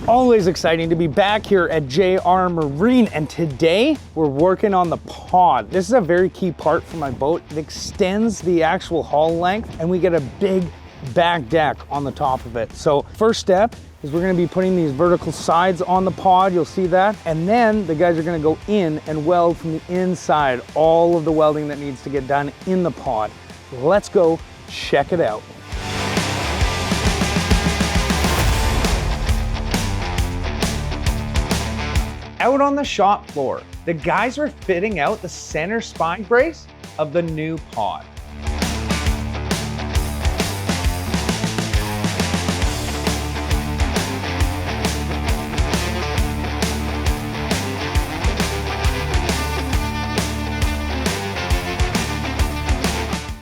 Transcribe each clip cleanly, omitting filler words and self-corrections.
Always exciting to be back here at JR Marine, and today we're working on the pod. This is a very key part for my boat. It extends the actual hull length and we get a big back deck on the top of it. So first step is we're gonna be putting these vertical sides on the pod, you'll see that, and then the guys are gonna go in and weld from the inside all of the welding that needs to get done in the pod. Let's go check it out. Out on the shop floor, the guys are fitting out the center spine brace of the new pod.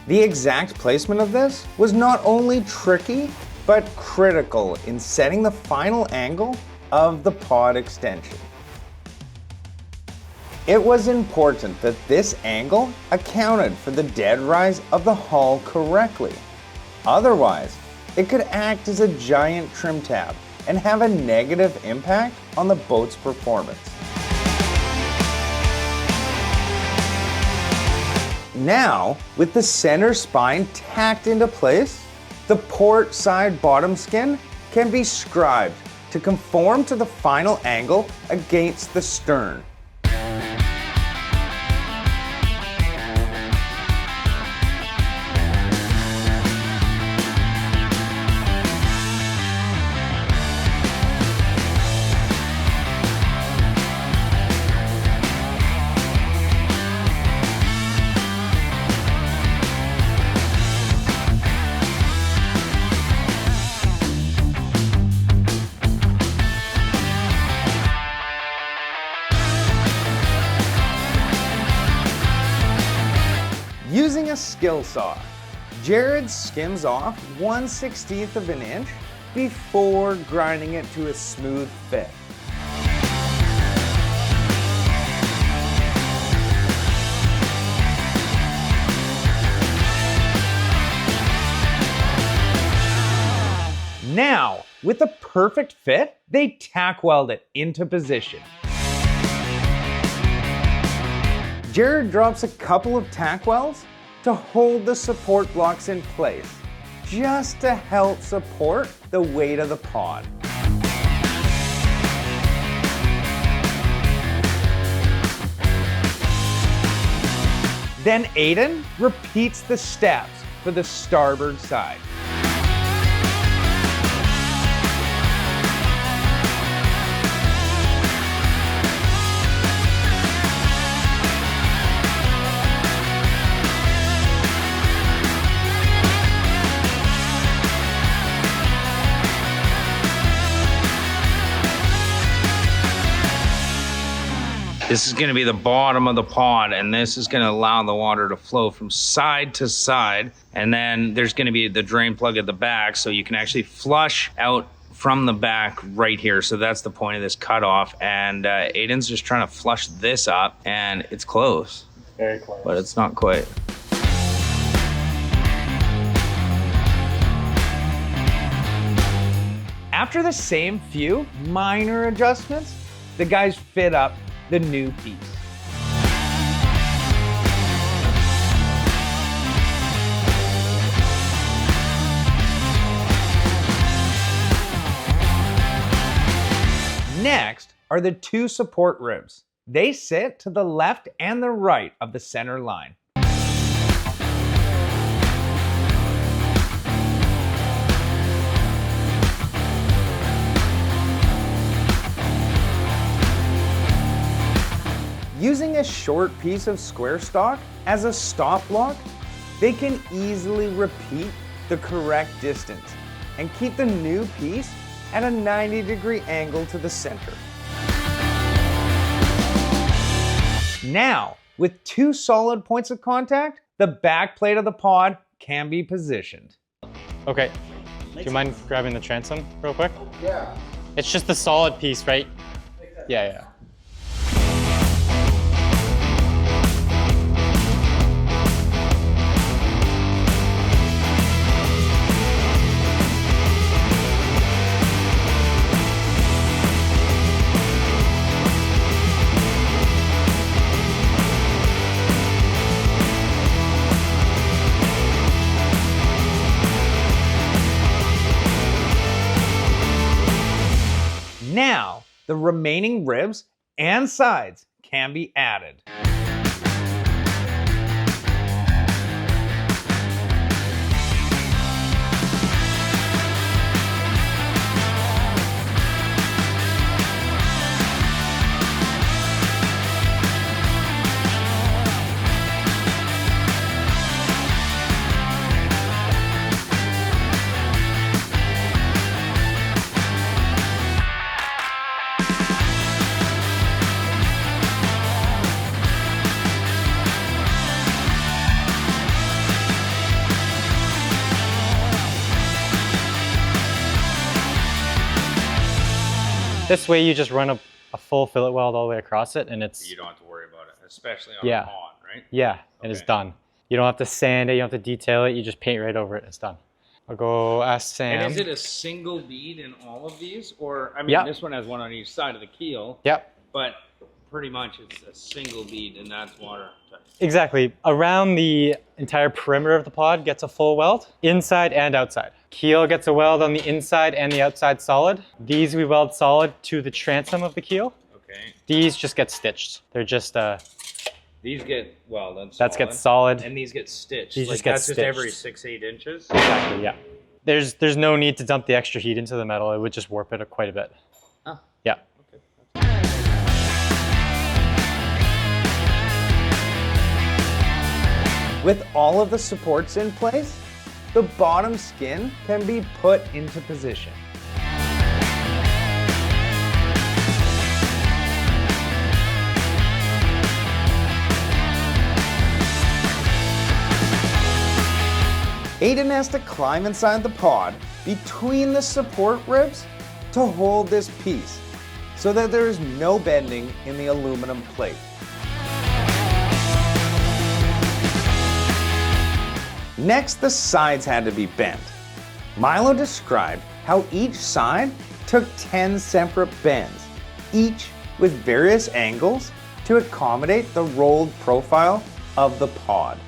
The exact placement of this was not only tricky, but critical in setting the final angle of the pod extension. It was important that this angle accounted for the dead rise of the hull correctly. Otherwise, it could act as a giant trim tab and have a negative impact on the boat's performance. Now, with the center spine tacked into place, the port side bottom skin can be scribed to conform to the final angle against the stern. Using a skill saw, Jared skims off 1/16 of an inch before grinding it to a smooth fit. Now, with the perfect fit, they tack weld it into position. Jared drops a couple of tack welds to hold the support blocks in place, just to help support the weight of the pod. Then Aiden repeats the steps for the starboard side. This is gonna be the bottom of the pod, and this is gonna allow the water to flow from side to side. And then there's gonna be the drain plug at the back, so you can actually flush out from the back right here. So that's the point of this cutoff. And Aiden's just trying to flush this up, and it's close. Very close. But it's not quite. After the same few minor adjustments, the guys fit up the new piece. Next are the two support ribs. They sit to the left and the right of the center line. Using a short piece of square stock as a stop block, they can easily repeat the correct distance and keep the new piece at a 90-degree angle to the center. Now, with two solid points of contact, the back plate of the pod can be positioned. Okay, do you mind grabbing the transom real quick? Yeah. It's just the solid piece, right? Yeah. Now, the remaining ribs and sides can be added. This way you just run a full fillet weld all the way across it and it's... You don't have to worry about it, especially on yeah. a pond, right? Yeah, and it's done. You don't have to sand it, you don't have to detail it, you just paint right over it and it's done. I'll go ask Sam. And is it a single bead in all of these? Or, I mean, this one has one on each side of the keel. Yep. But pretty much it's a single bead and that's watertight. Exactly. Around the entire perimeter of the pod gets a full weld, inside and outside. Keel gets a weld on the inside and the outside solid. These we weld solid to the transom of the keel. Okay. These just get stitched. They're just these get welded. That gets solid. And these get stitched. These just get that's stitched. Just every 6-8 inches. Exactly. Yeah. There's no need to dump the extra heat into the metal. It would just warp it quite a bit. Oh. Yeah. Okay. With all of the supports in place, the bottom skin can be put into position. Aiden has to climb inside the pod between the support ribs to hold this piece so that there is no bending in the aluminum plate. Next, the sides had to be bent. Milo described how each side took 10 separate bends, each with various angles to accommodate the rolled profile of the pod.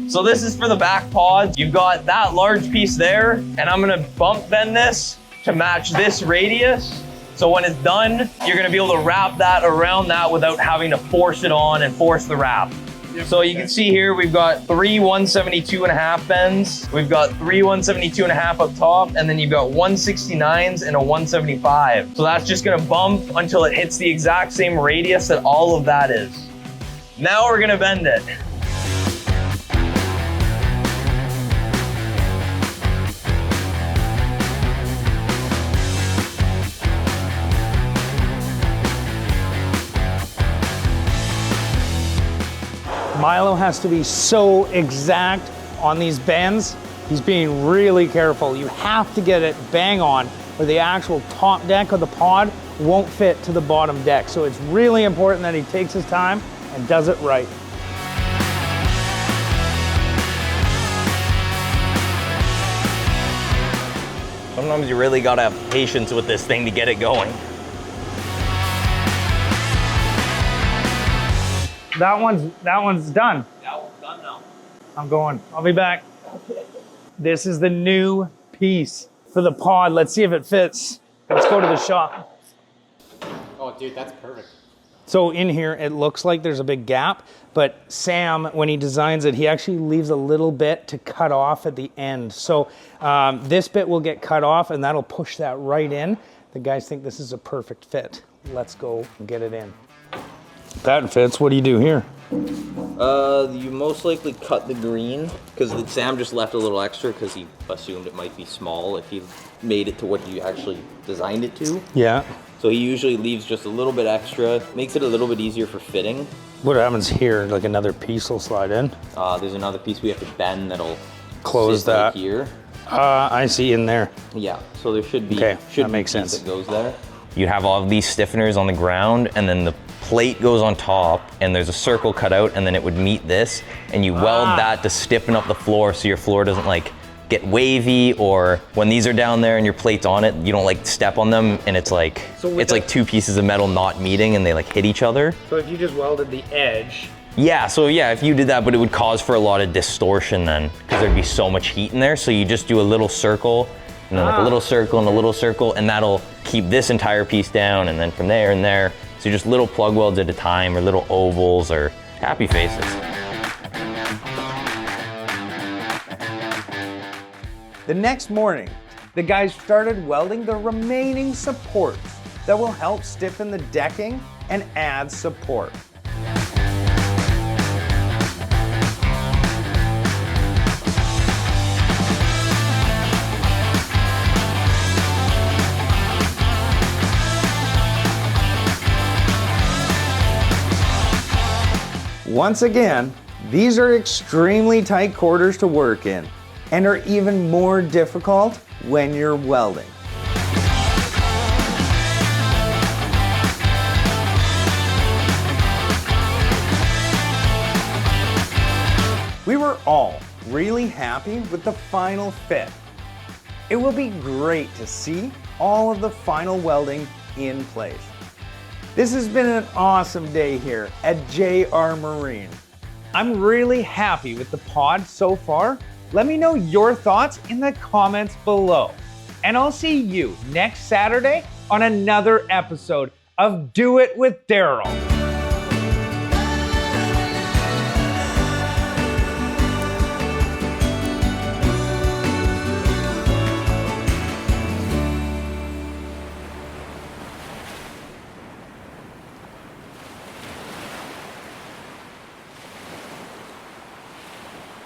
So this is for the back pod. You've got that large piece there, and I'm gonna bump bend this to match this radius. So when it's done, you're gonna be able to wrap that around that without having to force it on and force the wrap. Yep. So you can see here, we've got 3 172.5 bends. We've got 3 172.5 up top, and then you've got 169s and a 175. So that's just gonna bump until it hits the exact same radius that all of that is. Now we're gonna bend it. Milo has to be so exact on these bends. He's being really careful. You have to get it bang on or the actual top deck of the pod won't fit to the bottom deck. So it's really important that he takes his time and does it right. Sometimes you really gotta have patience with this thing to get it going. That one's done. That one's done now. I'm going. I'll be back. This is the new piece for the pod. Let's see if it fits. Let's go to the shop. Oh, dude, that's perfect. So in here, it looks like there's a big gap, but Sam, when he designs it, he actually leaves a little bit to cut off at the end. So this bit will get cut off and that'll push that right in. The guys think this is a perfect fit. Let's go and get it in. That fits. What do you do here? You most likely cut the green, because Sam just left a little extra because he assumed it might be small if he made it to what you actually designed it to. Yeah. So he usually leaves just a little bit extra, makes it a little bit easier for fitting. What happens here? Like another piece will slide in? There's another piece we have to bend that'll close sit that right here. I see in there. Yeah, so there should be, that makes sense. That goes there. You have all of these stiffeners on the ground, and then the plate goes on top, and there's a circle cut out, and then it would meet this, and you weld that to stiffen up the floor so your floor doesn't like get wavy, or when these are down there and your plate's on it, you don't like step on them, and it's like like two pieces of metal not meeting and they like hit each other. So if you just welded the edge Yeah, so yeah, if you did that, but it would cause for a lot of distortion then, because there'd be so much heat in there. So you just do a little circle, and then like a little circle and a little circle, and that'll keep this entire piece down, and then from there and there. So just little plug welds at a time, or little ovals, or happy faces. The next morning, the guys started welding the remaining supports that will help stiffen the decking and add support. Once again, these are extremely tight quarters to work in and are even more difficult when you're welding. We were all really happy with the final fit. It will be great to see all of the final welding in place. This has been an awesome day here at JR Marine. I'm really happy with the pod so far. Let me know your thoughts in the comments below. And I'll see you next Saturday on another episode of Do It with Darryl.